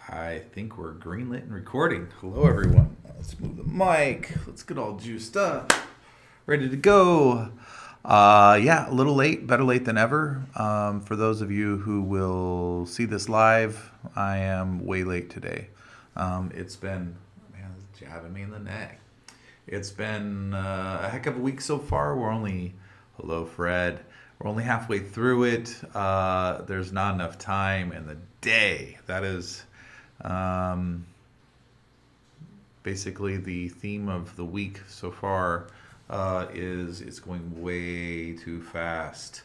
I think we're greenlit and recording. Hello, everyone. Let's move the mic. Let's get all juiced up. Ready to go. Yeah, a little late, better late than ever. For those of you who will see this live, I am way late today. It's been, man, it's jabbing me in the neck. It's been a heck of a week so far. Hello, Fred. We're only halfway through it. There's not enough time in the day. That is basically the theme of the week so far. Is it's going way too fast.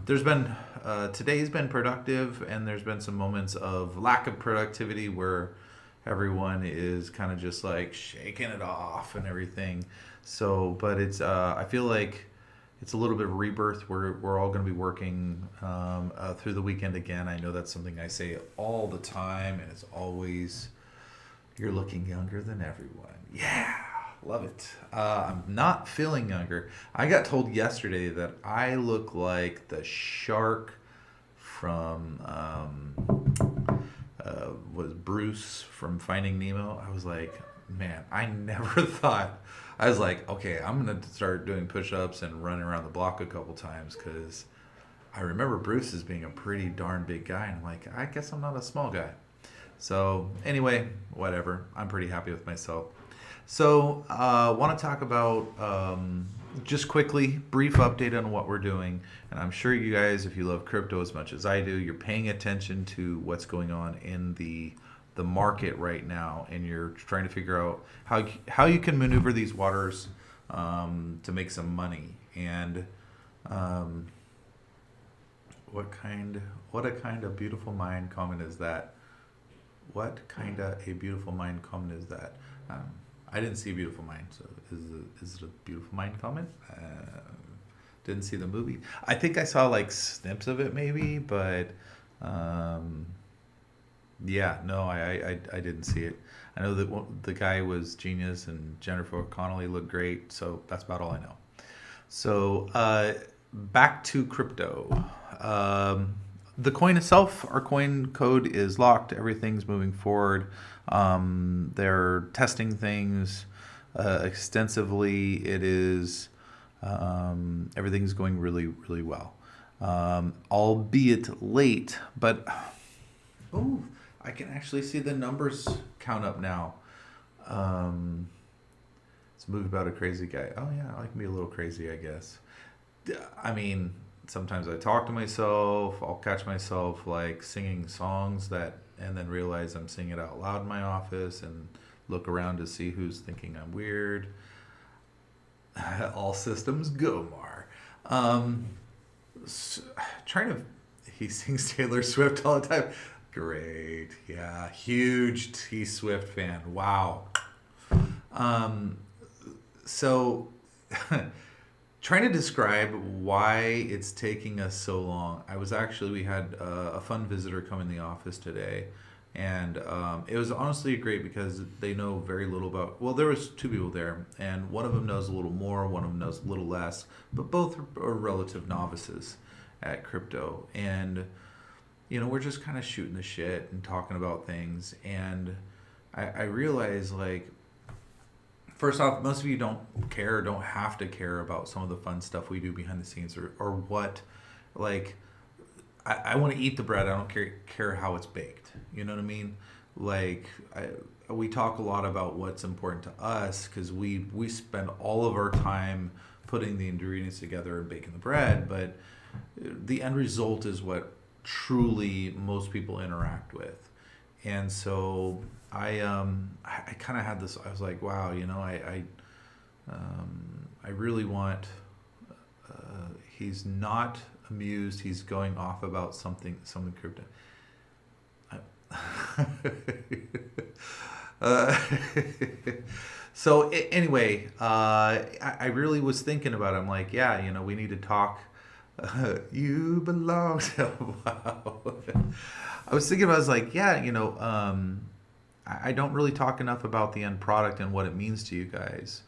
Today's been productive, and there's been some moments of lack of productivity where everyone is kind of just like shaking it off and everything. So, but I feel like it's a little bit of rebirth. We're all going to be working through the weekend again. I know that's something I say all the time, and it's always, you're looking younger than everyone. Yeah, love it. I'm not feeling younger. I got told yesterday that I look like the shark from was Bruce from Finding Nemo. I was like, man, I never thought. I was like, okay, I'm going to start doing push-ups and running around the block a couple times because I remember Bruce as being a pretty darn big guy. And I'm like, I guess I'm not a small guy. So anyway, whatever. I'm pretty happy with myself. So I want to talk about, just quickly, brief update on what we're doing. And I'm sure you guys, if you love crypto as much as I do, you're paying attention to what's going on in the market right now, and you're trying to figure out how you can maneuver these waters to make some money. And what a kind of beautiful mind comment is that? What kind of a beautiful mind comment is that? I didn't see Beautiful Mind, so is it a Beautiful Mind comment? Didn't see the movie. I think I saw like snips of it maybe, but yeah, no, I didn't see it. I know that the guy was genius and Jennifer Connelly looked great, so that's about all I know. So back to crypto. The coin itself, our coin code is locked. Everything's moving forward. They're testing things extensively. It is everything's going really, really well, albeit late. But oh, I can actually see the numbers count up now. It's a movie about a crazy guy. Oh yeah, I can be a little crazy, I guess. I mean, sometimes I talk to myself. I'll catch myself like singing songs and then realize I'm singing it out loud in my office and look around to see who's thinking I'm weird. All systems go, Mar. He sings Taylor Swift all the time. Great. Yeah. Huge T Swift fan. Wow. So trying to describe why it's taking us so long. We had a fun visitor come in the office today, and it was honestly great because they know very little about, well, there was two people there, and one of them knows a little more, one of them knows a little less, but both are relative novices at crypto. And we're just kind of shooting the shit and talking about things. And I realize, like, first off, most of you don't have to care about some of the fun stuff we do behind the scenes or what, like, I want to eat the bread. I don't care how it's baked. You know what I mean? Like, we talk a lot about what's important to us because we spend all of our time putting the ingredients together and baking the bread, but the end result is what truly most people interact with. And so I kind of had this. I was like, wow, I really want. He's not amused. He's going off about something crypto. So anyway, I really was thinking about it. I'm like, yeah, we need to talk. You belong to. Wow. I was thinking about. I was like, yeah, I don't really talk enough about the end product and what it means to you guys.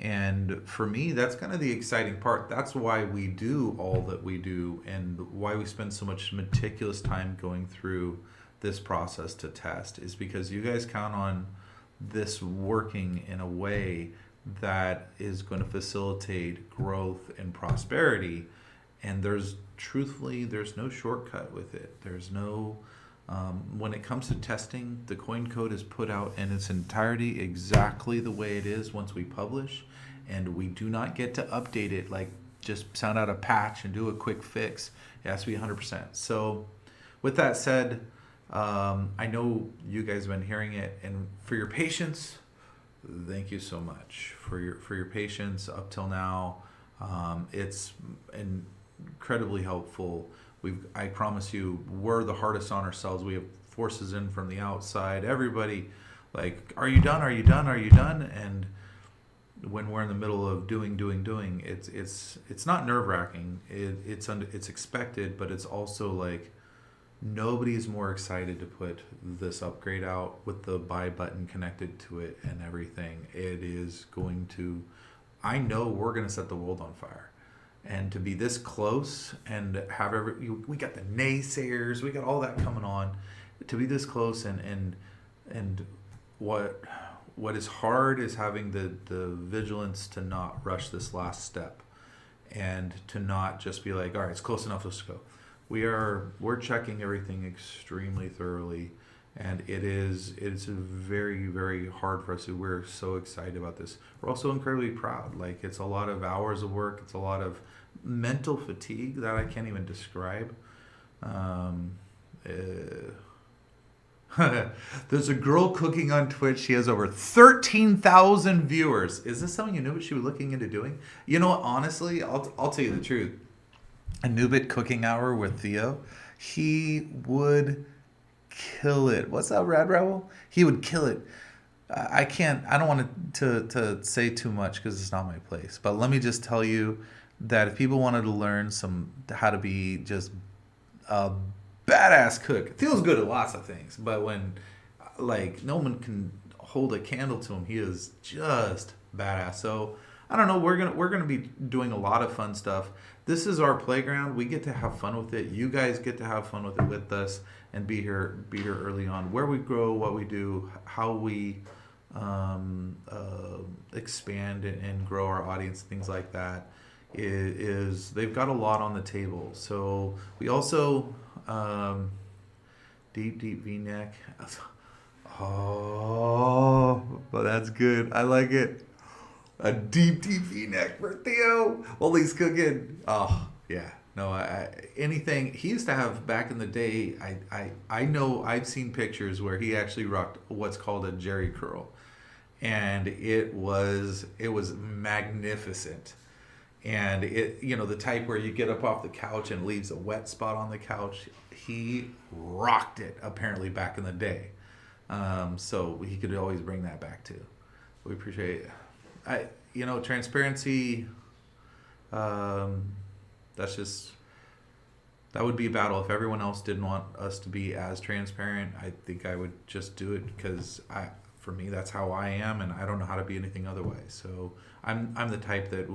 And for me, that's kind of the exciting part. That's why we do all that we do and why we spend so much meticulous time going through this process to test is because you guys count on this working in a way that is going to facilitate growth and prosperity. And truthfully, there's no shortcut with it. There's no, when it comes to testing, the coin code is put out in its entirety exactly the way it is once we publish. And we do not get to update it, like just sound out a patch and do a quick fix. It has to be 100%. So with that said, I know you guys have been hearing it, and for your patience, thank you so much for your patience up till now. It's incredibly helpful. I promise you, we're the hardest on ourselves. We have forces in from the outside. Everybody, like, are you done? Are you done? Are you done? And when we're in the middle of doing, it's not nerve-wracking. It's expected, but it's also like nobody's more excited to put this upgrade out with the buy button connected to it and everything. It is going to, I know we're going to set the world on fire. And to be this close and have we got the naysayers, we got all that coming on. To be this close and what is hard is having the vigilance to not rush this last step and to not just be like, all right, it's close enough, let's go. We're checking everything extremely thoroughly, and it's very, very hard for us. We're so excited about this. We're also incredibly proud. Like, it's a lot of hours of work. It's a lot of mental fatigue that I can't even describe. There's a girl cooking on Twitch. She has over 13,000 viewers. Is this something you knew what she was looking into doing? You know what? Honestly, I'll tell you the truth. Anubit cooking hour with Theo, he would kill it. What's up, Rad Rebel? He would kill it. I don't want to say too much because it's not my place. But let me just tell you that if people wanted to learn how to be just a badass cook, Theo's good at lots of things. But when like no one can hold a candle to him, he is just badass. So I don't know. We're gonna be doing a lot of fun stuff. This is our playground. We get to have fun with it. You guys get to have fun with it with us and be here early on. Where we grow, what we do, how we expand and grow our audience, things like that. Is they've got a lot on the table. So we also deep V-neck. Oh, well, that's good. I like it. A deep V-neck for Theo while he's cooking. Oh, yeah. No, anything. He used to have, back in the day, I know I've seen pictures where he actually rocked what's called a Jerry curl. And it was magnificent. And the type where you get up off the couch and leaves a wet spot on the couch. He rocked it, apparently, back in the day. So he could always bring that back too. We appreciate it. Transparency, that would be a battle. If everyone else didn't want us to be as transparent, I think I would just do it because for me, that's how I am, and I don't know how to be anything otherwise. So I'm the type that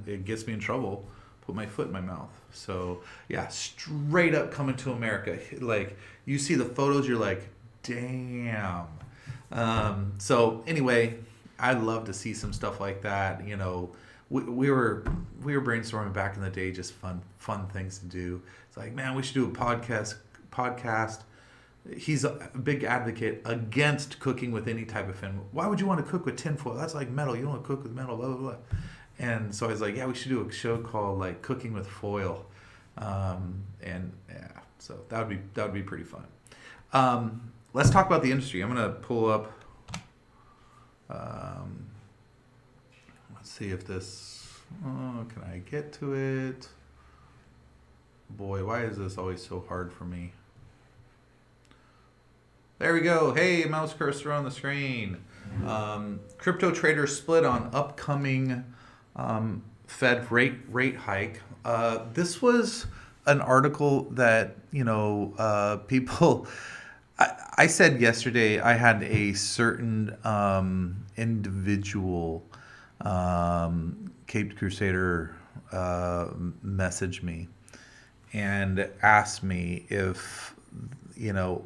it gets me in trouble, put my foot in my mouth. So yeah, straight up coming to America. Like, you see the photos, you're like, damn. So anyway, I'd love to see some stuff like that. We were brainstorming back in the day, just fun things to do. It's like, man, we should do a podcast. He's a big advocate against cooking with any type of fin. Why would you want to cook with tinfoil? That's like metal. You don't want to cook with metal, blah, blah, blah. And so I was like, yeah, we should do a show called like Cooking with Foil. And yeah, so that would be pretty fun. Let's talk about the industry. I'm going to pull up. Let's see if this, can I get to it? Boy, why is this always so hard for me? There we go. Hey, mouse cursor on the screen. Crypto traders split on upcoming Fed rate hike. This was an article that, people... I said yesterday I had a certain individual, Caped Crusader, message me and asked me if,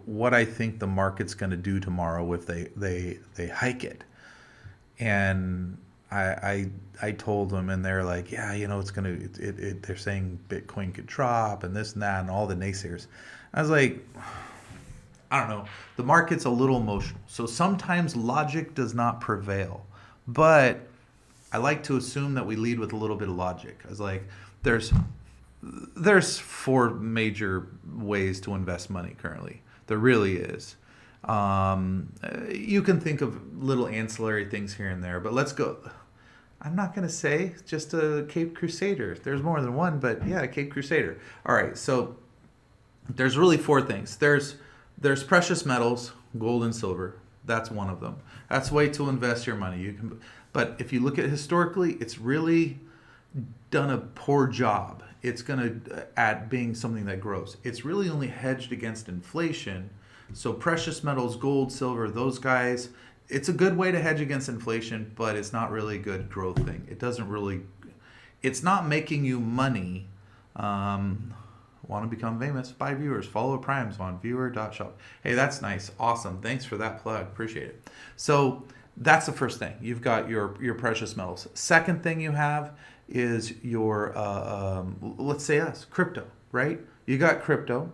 what I think the market's going to do tomorrow if they hike it. And I told them, and they're like, yeah, it's gonna. They're saying Bitcoin could drop and this and that, and all the naysayers. I was like, I don't know. The market's a little emotional, so sometimes logic does not prevail. But I like to assume that we lead with a little bit of logic. I was like, there's four major ways to invest money currently. There really is. You can think of little ancillary things here and there, but let's go. I'm not going to say just a Cape Crusader. There's more than one, but yeah, Cape Crusader. All right, so there's really four things. There's precious metals, gold and silver. That's one of them. That's the way to invest your money. But if you look at historically, it's really done a poor job. It's going to at being something that grows. It's really only hedged against inflation. So precious metals, gold, silver, those guys, it's a good way to hedge against inflation, but it's not really a good growth thing. It's not making you money. Want to become famous? Buy viewers. Follow Primes on viewer.shop. Hey, that's nice. Awesome. Thanks for that plug. Appreciate it. So that's the first thing. You've got your precious metals. Second thing you have is your, let's say us, crypto, right? You got crypto.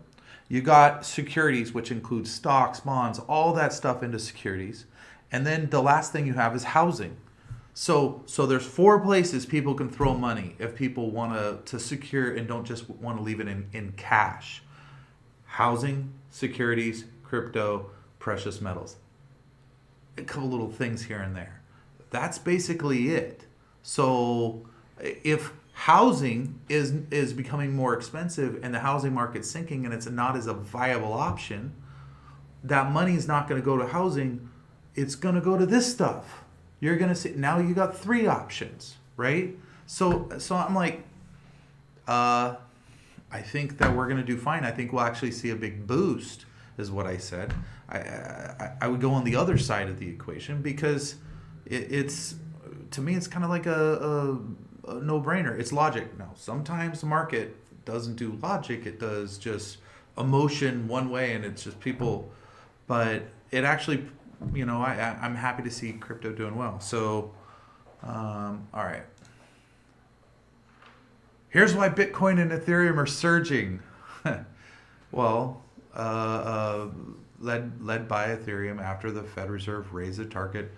You got securities, which includes stocks, bonds, all that stuff into securities. And then the last thing you have is housing. So there's four places people can throw money if people want to secure and don't just want to leave it in cash. Housing, securities, crypto, precious metals. A couple little things here and there. That's basically it. So if housing is becoming more expensive and the housing market's sinking and it's not as a viable option, that money is not going to go to housing. It's going to go to this stuff. You're going to see, now you got three options, right? So I'm like, I think that we're going to do fine. I think we'll actually see a big boost, is what I said. I would go on the other side of the equation because it's to me, it's kind of like a no-brainer. It's logic. Now, sometimes the market doesn't do logic. It does just emotion one way, and it's just people. But it actually, I'm happy to see crypto doing well. So, all right. Here's why Bitcoin and Ethereum are surging. Well, led by Ethereum after the Fed Reserve raised the target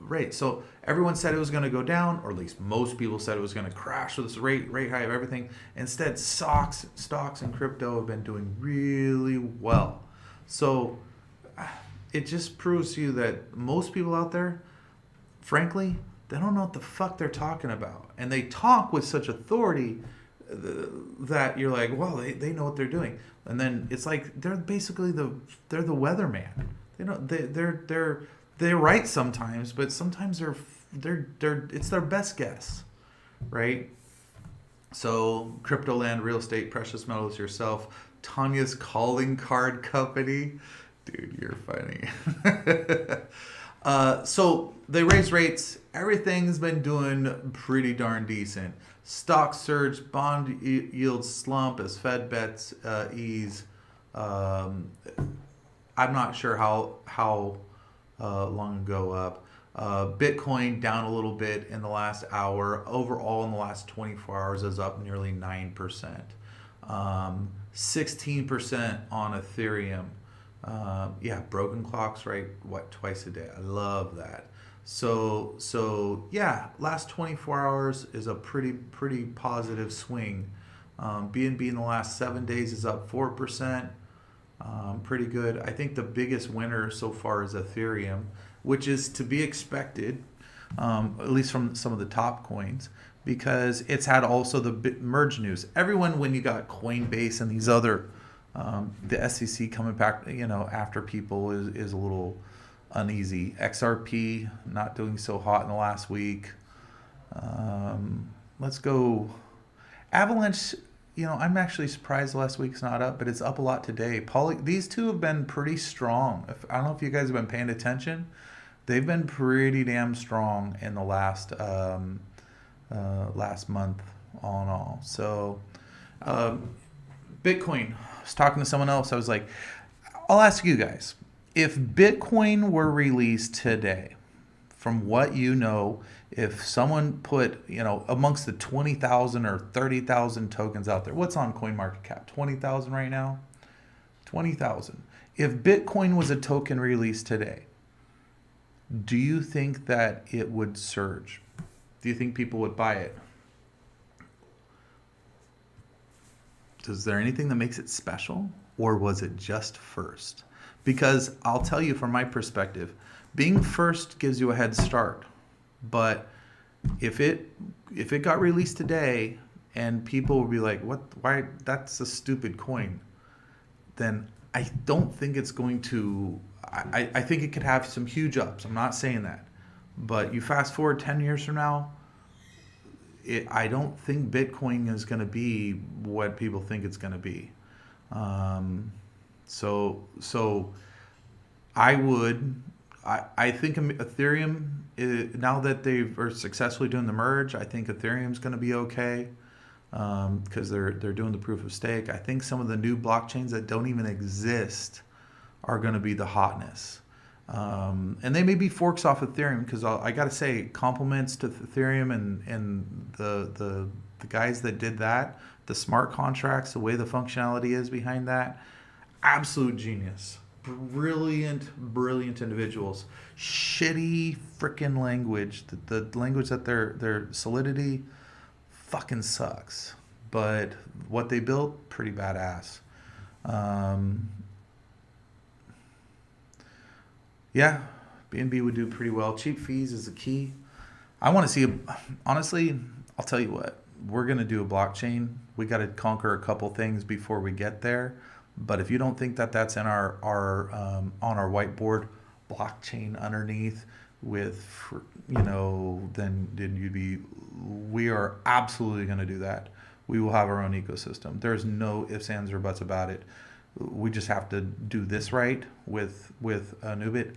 rate. So everyone said it was going to go down, or at least most people said it was going to crash with this rate high of everything. Instead, stocks and crypto have been doing really well. So it just proves to you that most people out there, frankly, they don't know what the fuck they're talking about. And they talk with such authority that you're like, well, they know what they're doing. And then it's like they're basically they're the weatherman. They're right sometimes, but sometimes they're it's their best guess, right? So crypto land, real estate, precious metals, yourself, Tanya's calling card company. Dude, you're funny. So they raise rates. Everything's been doing pretty darn decent. Stocks surge, bond yields slump as Fed bets ease. I'm not sure how long ago up. Bitcoin down a little bit in the last hour. Overall, in the last 24 hours, is up nearly 9%. 16% on Ethereum. Broken clocks, right? Twice a day. I love that. So yeah, last 24 hours is a pretty positive swing. BNB in the last 7 days is up 4%. Pretty good. I think the biggest winner so far is Ethereum, which is to be expected, at least from some of the top coins, because it's had also the merge news. Everyone, when you got Coinbase and these other, the SEC coming back, after people is a little uneasy. XRP not doing so hot in the last week. Let's go. Avalanche. I'm actually surprised last week's not up, but it's up a lot today. These two have been pretty strong. I don't know if you guys have been paying attention. They've been pretty damn strong in the last month, all in all. So, Bitcoin was talking to someone else. I was like, I'll ask you guys, if Bitcoin were released today, from what you know, if someone put, amongst the 20,000 or 30,000 tokens out there, what's on CoinMarketCap? 20,000 right now? 20,000. If Bitcoin was a token released today, do you think that it would surge? Do you think people would buy it? Is there anything that makes it special, or was it just first? Because I'll tell you from my perspective, being first gives you a head start. But if it got released today and people would be like, "What? Why? That's a stupid coin," then I don't think it's going to. I think it could have some huge ups. I'm not saying that, but you fast forward 10 years from now, I don't think Bitcoin is going to be what people think it's going to be. So I think Ethereum, now that they are successfully doing the merge, I think Ethereum's going to be okay, because they're doing the proof of stake. I think some of the new blockchains that don't even exist are going to be the hotness. And they may be forks off Ethereum, because I got to say, compliments to Ethereum and the guys that did that, the smart contracts, the way the functionality is behind that, absolute genius. Brilliant individuals. Shitty freaking language. The language that their Solidity fucking sucks. But what they built, pretty badass. Yeah, BNB would do pretty well. Cheap fees is the key. I want to see, honestly, I'll tell you what, we're going to do a blockchain. We got to conquer a couple things before we get there. But if you don't think that that's in our on our whiteboard, blockchain underneath with, then we are absolutely going to do that. We will have our own ecosystem. There's no ifs, ands, or buts about it. We just have to do this right with Anubit.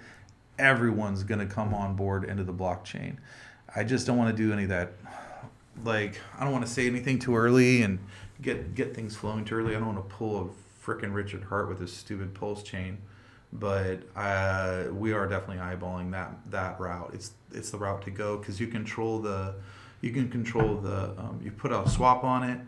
Everyone's going to come on board into the blockchain. I just don't want to do any of that. Like, I don't want to say anything too early and get things flowing too early. I don't want to pull a frickin' Richard Hart with his stupid pulse chain. But we are definitely eyeballing that route. It's the route to go, because you can control the you put a swap on it,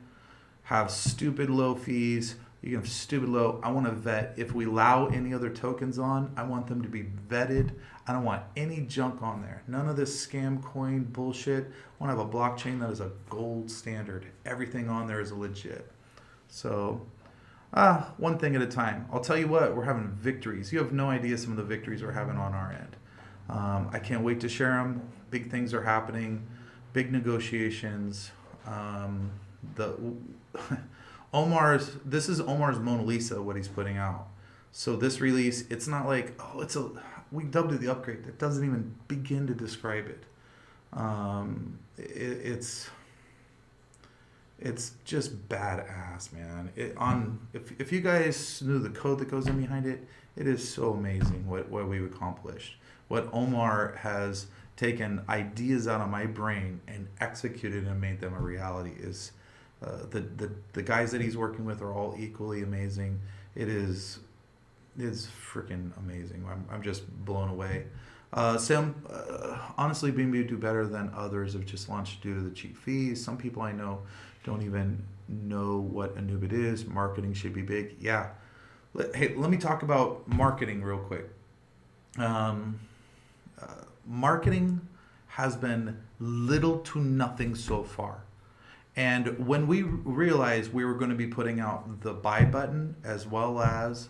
have stupid low fees. You can have stupid low. I want to vet. If we allow any other tokens on, I want them to be vetted. I don't want any junk on there. None of this scam coin bullshit. I want to have a blockchain that is a gold standard. Everything on there is legit. So, one thing at a time. I'll tell you what, we're having victories. You have no idea some of the victories we're having on our end. I can't wait to share them. Big things are happening. Big negotiations. This is Omar's Mona Lisa, what he's putting out. So this release, it's not like, we dubbed it the upgrade. That doesn't even begin to describe it. It's just badass, man. If you guys knew the code that goes in behind it, it is so amazing what we've accomplished. What Omar has taken ideas out of my brain and executed and made them a reality is. The guys that he's working with are all equally amazing. It's freaking amazing. I'm just blown away. Sam, honestly, BNB would do better than others have just launched due to the cheap fees. Some people I know don't even know what Anubit is. Marketing should be big. Yeah. Let me talk about marketing real quick. Marketing has been little to nothing so far. And when we realized we were going to be putting out the buy button, as well as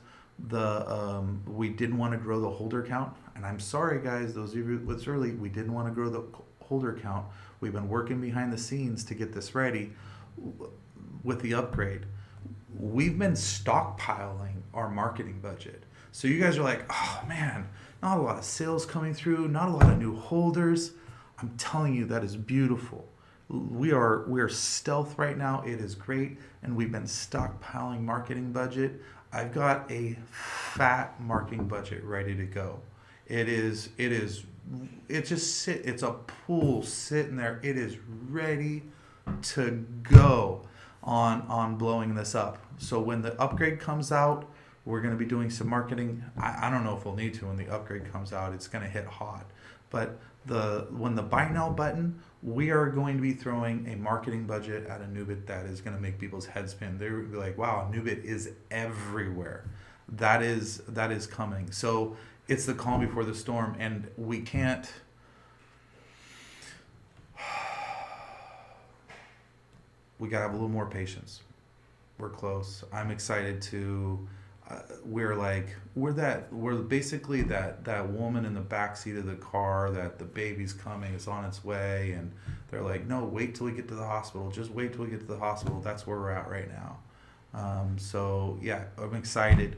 we didn't want to grow the holder count. And I'm sorry, guys, those of you it's early, we didn't want to grow the holder count. We've been working behind the scenes to get this ready with the upgrade. We've been stockpiling our marketing budget. So you guys are like, oh man, not a lot of sales coming through, not a lot of new holders. I'm telling you, that is beautiful. We are stealth right now. It is great, and we've been stockpiling marketing budget. I've got a fat marketing budget ready to go. It's a pool sitting there. It is ready to go. on blowing this up. So when the upgrade comes out, we're going to be doing some marketing. I don't know if we'll need to when the upgrade comes out. It's going to hit hot. But when the buy now button, we are going to be throwing a marketing budget at Anubit that is going to make people's heads spin. They're going to be like, wow, Anubit is everywhere. That is coming. So it's the calm before the storm, and we can't. We got to have a little more patience. We're close. I'm excited to. We're basically that woman in the back seat of the car that the baby's coming, it's on its way, and they're like, no, wait till we get to the hospital. Just wait till we get to the hospital. That's where we're at right now. So yeah, I'm excited.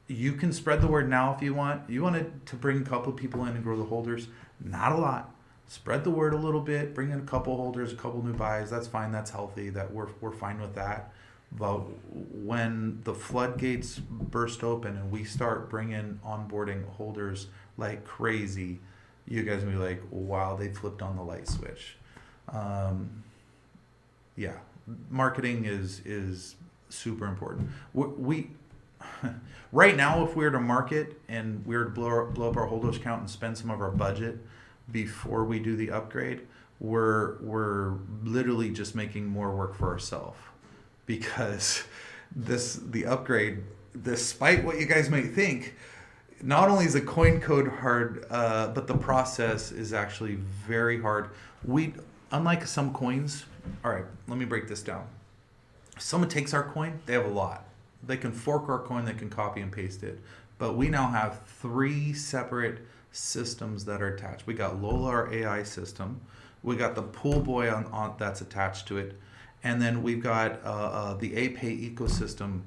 You can spread the word now if you want. You wanted to bring a couple of people in and grow the holders. Not a lot. Spread the word a little bit. Bring in a couple holders, a couple new buys. That's fine. That's healthy. That we're fine with that. But when the floodgates burst open and we start bringing onboarding holders like crazy, you guys will be like, wow, they flipped on the light switch. Yeah, marketing is super important. We right now, if we were to market and we were to blow up our holders count and spend some of our budget before we do the upgrade, we're literally just making more work for ourselves. Because the upgrade, despite what you guys might think, not only is the coin code hard, but the process is actually very hard. Unlike some coins, all right, let me break this down. If someone takes our coin, they have a lot. They can fork our coin, they can copy and paste it. But we now have 3 separate systems that are attached. We got Lola, our AI system. We got the pool boy on that's attached to it. And then we've got the APay ecosystem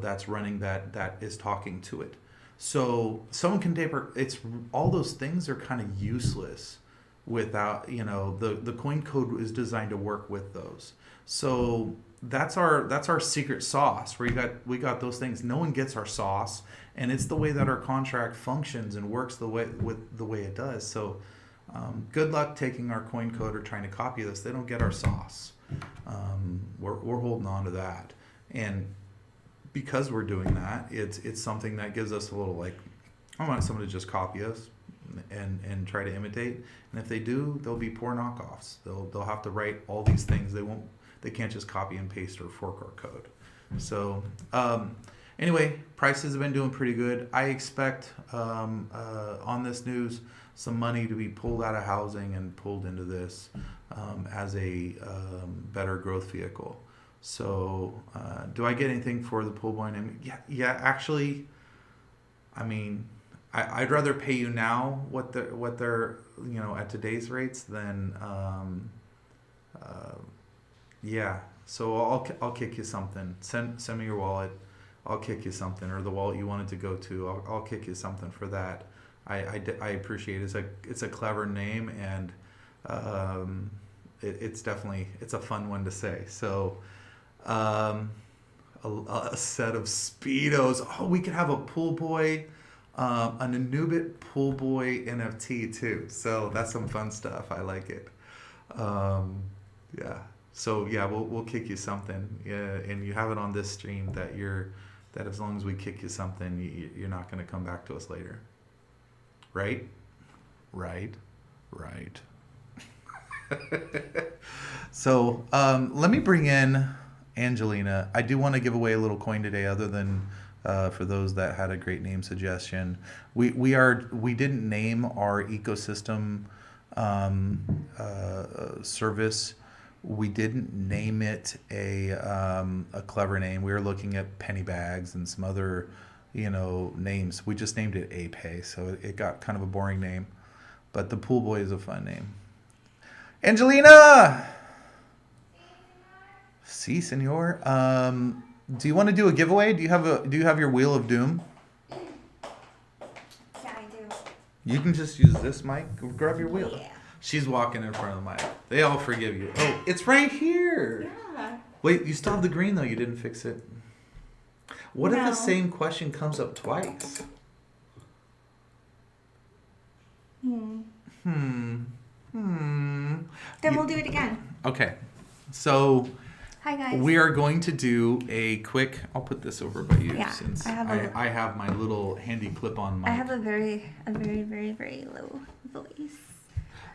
that's running that is talking to it. So someone can taper. It's all those things are kind of useless without the coin code is designed to work with those. So that's our secret sauce. Where we got those things. No one gets our sauce, and it's the way that our contract functions and works the way it does. So good luck taking our coin code or trying to copy this. They don't get our sauce. We're holding on to that, and because we're doing that, it's something that gives us a little like, I want someone to just copy us and try to imitate, and if they do, they'll be poor knockoffs. They'll have to write all these things. They can't just copy and paste or fork our code. So anyway, prices have been doing pretty good. I expect on this news some money to be pulled out of housing and pulled into this as a better growth vehicle. So do I get anything for the pool boy? Yeah. Actually, I mean, I'd rather pay you now what they're at today's rates than yeah. So I'll kick you something. Send me your wallet. I'll kick you something, or the wallet you wanted to go to. I'll kick you something for that. I appreciate it. It's a clever name, and it's definitely a fun one to say. So a set of Speedos. Oh, we could have a pool boy, an Anubit pool boy NFT too. So that's some fun stuff. I like it. Yeah. So yeah, we'll kick you something. Yeah, and you have it on this stream that as long as we kick you something, you're not going to come back to us later. Right. So let me bring in Angelina. I do want to give away a little coin today, other than for those that had a great name suggestion. We didn't name our ecosystem service. We didn't name it a clever name. We were looking at penny bags and some other names. We just named it APay, so it got kind of a boring name. But the pool boy is a fun name. Angelina! Si, senor. Do you want to do a giveaway? Do you have your Wheel of Doom? Yeah, I do. You can just use this mic. Grab your wheel. Yeah. She's walking in front of the mic. They all forgive you. Oh, it's right here. Yeah. Wait, you still have the green though. You didn't fix it. What if No. the same question comes up twice? Then we'll do it again. Okay. So Hi guys. We are going to do a quick. I'll put this over by you Yeah, since I have my little handy clip-on mic. I have a very low voice.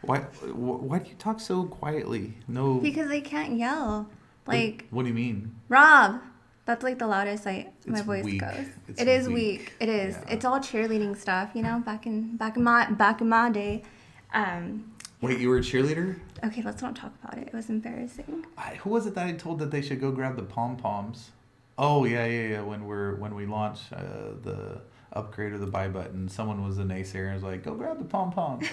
Why do you talk so quietly? No. Because I can't yell. Like, What do you mean? Rob. That's like the loudest my It's voice weak. goes. It's It is weak. weak. It is. Yeah. It's all cheerleading stuff, you know. Back in my day. Wait, you were a cheerleader? Okay, let's not talk about it. It was embarrassing. Who was it that I told that they should go grab the pom poms? Oh yeah. When we launched the upgrade or the buy button, someone was a naysayer and was like, "Go grab the pom poms."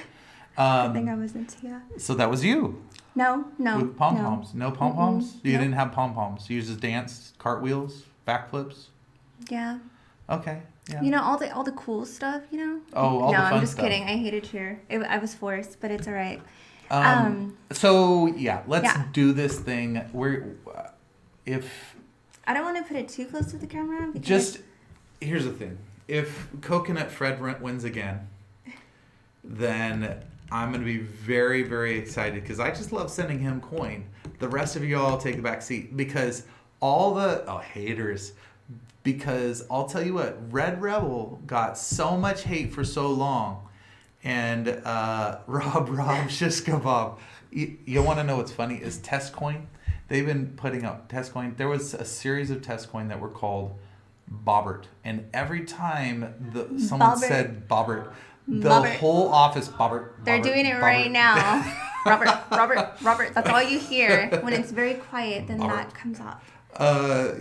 I think I wasn't. Yeah. So that was you. No. With pom poms. No pom poms. You Nope. didn't have pom poms. You just danced cartwheels, backflips. Yeah. Okay. Yeah. You know all the cool stuff. You know. Oh, all no, the fun I'm just stuff. kidding. I hated cheer. I was forced, but it's all right. So yeah, let's Yeah. do this thing. If I don't want to put it too close to the camera. Because just here's the thing: if Coconut Fred wins again, then I'm gonna be very, very excited because I just love sending him coin. The rest of you all take the back seat because all the haters. Because I'll tell you what, Red Rebel got so much hate for so long, and Rob shish kebab. You want to know what's funny is test coin. They've been putting up test coin. There was a series of test coin that were called Bobbert, and every time someone Bobbert. said Bobbert, the Bobbert. whole office Bobbert. they're Bobbert, doing it Bobbert. right now. Robert. That's all you hear when it's very quiet. Then Bobbert. that comes up.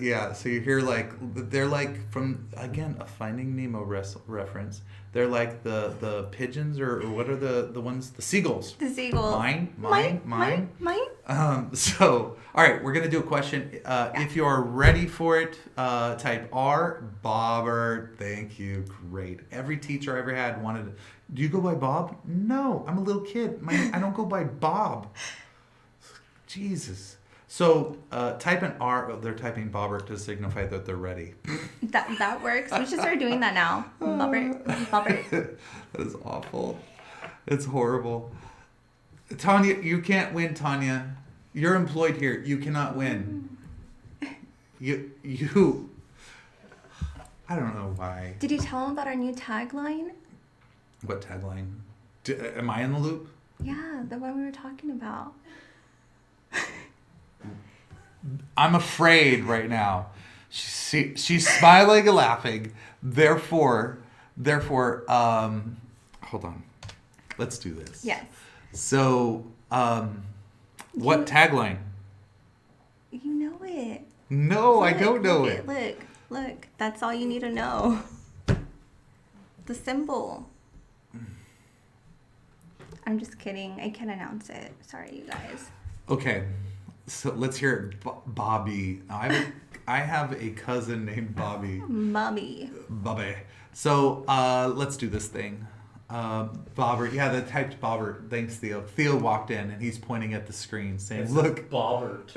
Yeah, so you hear they're like from, again, a Finding Nemo reference. They're like the pigeons or what are the ones, the seagulls. The seagull. Mine. So all right, we're gonna do a question. Yeah. If you're ready for it, type R. Bobber. Thank you. Great. Every teacher I ever had wanted. Do you go by Bob? No, I'm a little kid. I don't go by Bob. Jesus. So type an R. They're typing Bobber to signify that they're ready. That works. We should start doing that now. Robert. That is awful. It's horrible. Tanya, you can't win, Tanya. You're employed here. You cannot win. You. I don't know why. Did you tell him about our new tagline? What tagline? Am I in the loop? Yeah, the one we were talking about. I'm afraid right now. She's smiling and laughing. Therefore, hold on. Let's do this. Yes. So, what tagline? You know it. No, I Look, don't know look it. Look. That's all you need to know. The symbol. I'm just kidding. I can't announce it. Sorry, you guys. Okay, so let's hear it. Bobby. I have a cousin named Bobby. Bobby. Bobby. So let's do this thing. Bobbert. Yeah, that typed Bobbert. Thanks, Theo. Theo walked in and he's pointing at the screen saying, "Look, Bobbert."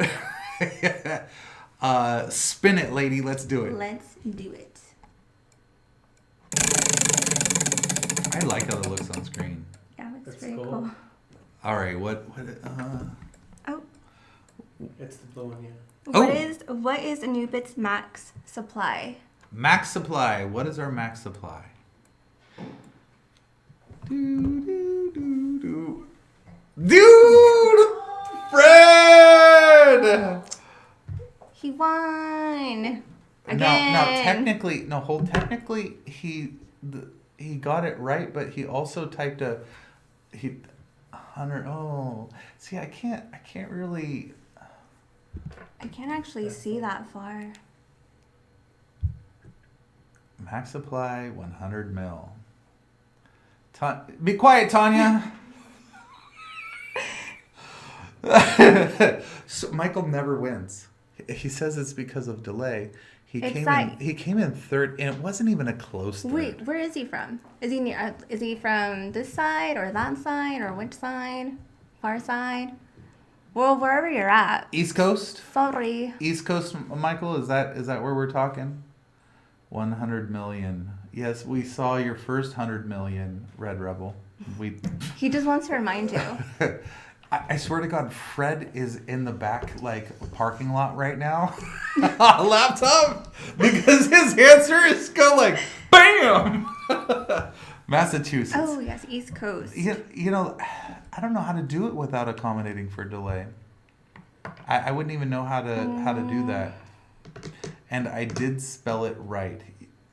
Spin it, lady. Let's do it." Let's do it. I like how it looks on screen. Yeah, it's That's very cool. cool. All right, what? Oh, It's the blue one, yeah. Oh. what is Anubit's max supply? Max supply. What is our max supply? Dude, Fred. He won again. Now, technically, he got it right, but he also typed 100. Oh, see, I can't really. I can't actually see that far. Max supply 100 mil. Be quiet, Tanya. So Michael never wins. He says it's because of delay. He came in third, and it wasn't even a close third. Wait, where is he from? Is he near? Is he from this side or that side or which side? Far side? Well, wherever you're at. East Coast. Sorry. East Coast, Michael. Is that where we're talking? 100 million. Yes, we saw your first 100 million, Red Rebel. He just wants to remind you. I swear to God, Fred is in the back, like, parking lot right now. Laptop! Because his answer is go like, BAM! Massachusetts. Oh, yes, East Coast. You know, I don't know how to do it without accommodating for delay. I wouldn't even know how to do that. And I did spell it right.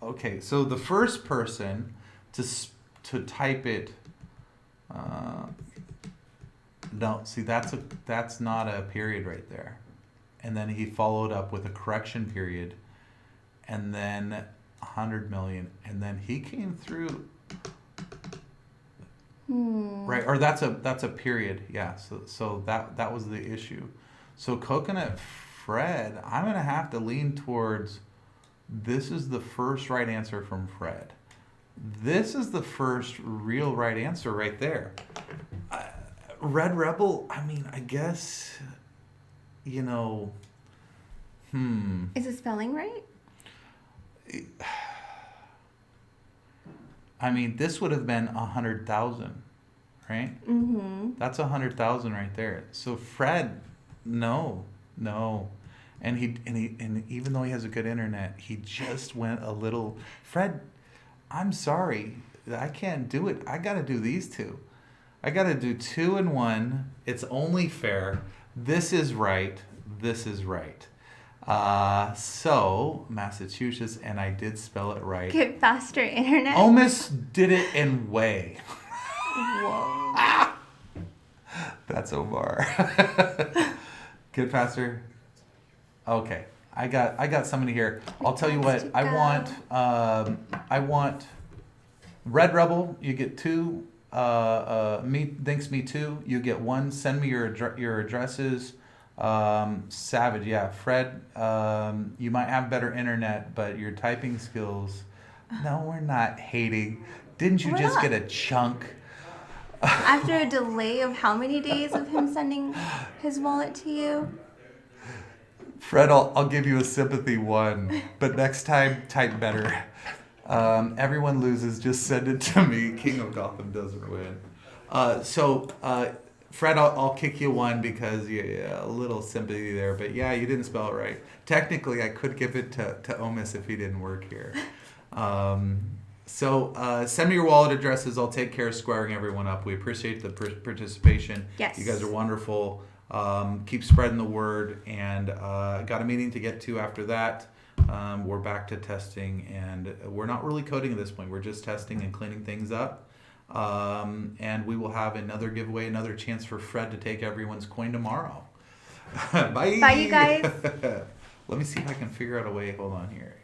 Okay, so the first person to type it. No, see that's not a period right there. And then he followed up with a correction period, and then 100 million, and then he came through. Right, or that's a period, yeah. So that was the issue. So Coconut Fred, I'm gonna have to lean towards. This is the first right answer from Fred. This is the first real right answer right there. Red Rebel, I mean, I guess, you know, Is the spelling right? I mean, this would have been 100,000, right? Mm-hmm. That's 100,000 right there. So Fred, no. And even though he has a good internet, he just went a little. Fred, I'm sorry, I can't do it. I got to do these two. I got to do 2 and 1. It's only fair. This is right. This is right. So Massachusetts, and I did spell it right. Get faster internet. Almost did it in way. Whoa. That's Omar. Get faster. Okay, I got somebody here. I'll tell you what. I want Red Rebel. You get 2. Me 2. You get 1. Send me your addresses. Savage, yeah. Fred, you might have better internet, but your typing skills. No, we're not hating. Didn't you just get a chunk? After a delay of how many days of him sending his wallet to you? Fred, I'll give you a sympathy 1, but next time type better. Everyone loses. Just send it to me. King of Gotham doesn't win. Fred, I'll kick you 1 because a little sympathy there. But yeah, you didn't spell it right. Technically, I could give it to Omis if he didn't work here. Send me your wallet addresses. I'll take care of squaring everyone up. We appreciate the participation. Yes. You guys are wonderful. Keep spreading the word. And got a meeting to get to after that. We're back to testing, and we're not really coding at this point. We're just testing and cleaning things up. And we will have another giveaway, another chance for Fred to take everyone's coin tomorrow. Bye. Bye, you guys. Let me see if I can figure out a way. Hold on here.